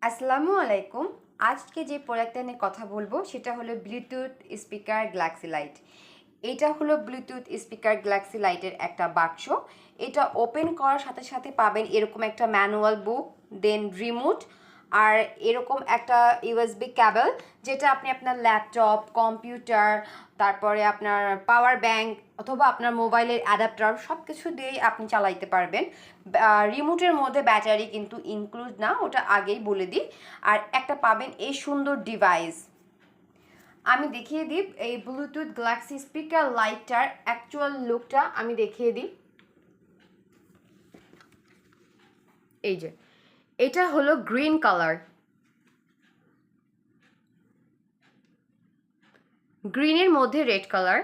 আসসালামু আলাইকুম। আজকে যে প্রোডাক্টটা নিয়ে কথা বলবো সেটা হলো ব্লুটুথ স্পিকার গ্যালাক্সি লাইট। এটা হলো ব্লুটুথ স্পিকার গ্যালাক্সি লাইটের একটা বাক্স। এটা ওপেন করার সাথে সাথে পাবেন এরকম একটা ম্যানুয়াল বুক, দেন রিমোট, আর এরকম একটা ইউএসবি ক্যাবল, যেটা আপনি আপনার ল্যাপটপ, কম্পিউটার, তারপরে আপনার পাওয়ার ব্যাংক অথবা আপনার মোবাইলের অ্যাডাপ্টার সব কিছু দিয়েই আপনি চালাইতে পারবেন। রিমোটের মধ্যে ব্যাটারি কিন্তু ইনক্লুড না, ওটা আগেই বলে দিই। আর একটা পাবেন এই সুন্দর ডিভাইস। আমি দেখিয়ে দিই এই ব্লুটুথ গ্যালাক্সি স্পিকার লাইটটার অ্যাকচুয়াল লুকটা আমি দেখিয়ে দিই। এই যে এটা হলো গ্রিন কালার, গ্রিনের মধ্যে রেড কালার।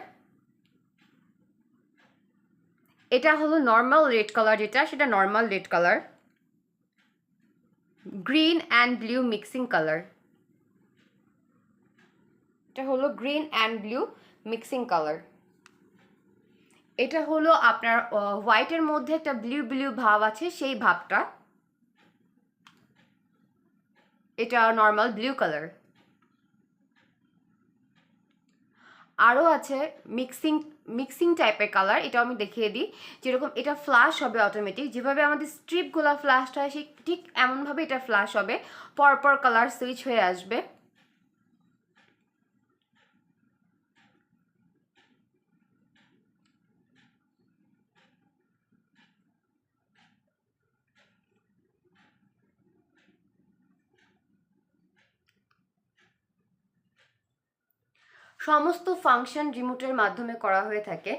এটা হলো নর্মাল রেড কালার, যেটা সেটা normal red colour. Green and blue mixing colour, এটা হলো green and blue mixing colour. এটা হলো আপনার হোয়াইটের মধ্যে একটা ব্লু ব্লু ভাব আছে, সেই ভাবটা। এটা নর্মাল ব্লু কালার। আরও আছে মিক্সিং মিক্সিং টাইপের কালার, এটাও আমি দেখিয়ে দিই। যেরকম এটা ফ্ল্যাশ হবে অটোমেটিক, যেভাবে আমাদের স্ট্রিপগুলো ফ্ল্যাশ হয় সেই ঠিক এমনভাবে এটা ফ্ল্যাশ হবে, পরপর কালার সুইচ হয়ে আসবে। সমস্ত ফাংশন রিমোটের মাধ্যমে করা হয়ে থাকে।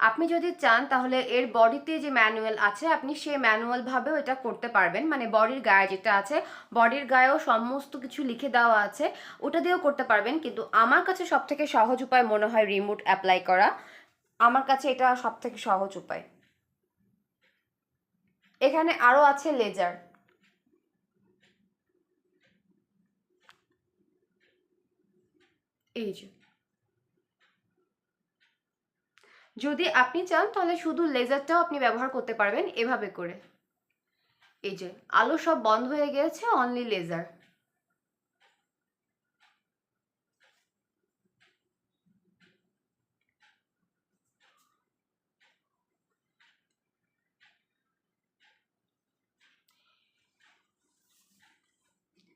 আপনি যদি চান তাহলে এর বডিতে যে ম্যানুয়াল আছে আপনি সেই ম্যানুয়ালভাবেও এটা করতে পারবেন, মানে বডির গায়ে যেটা আছে বডির গায়েও সমস্ত কিছু লিখে দেওয়া আছে, ওটা দিয়েও করতে পারবেন। কিন্তু আমার কাছে সবথেকে সহজ উপায় মনে হয় রিমোট অ্যাপ্লাই করা। আমার কাছে এটা সবথেকে সহজ উপায়। এখানে আরও আছে লেজার। এই যে যদি আপনি চান তাহলে শুধু লেজারটাও আপনি ব্যবহার করতে পারবেন এভাবে করে। এই যে আলো সব বন্ধ হয়ে গিয়েছে, অনলি লেজার।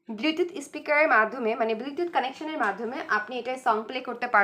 ব্লুটুথ স্পিকারের মাধ্যমে, মানে ব্লুটুথ কানেকশনের মাধ্যমে আপনি এটায় সং প্লে করতে পারবেন।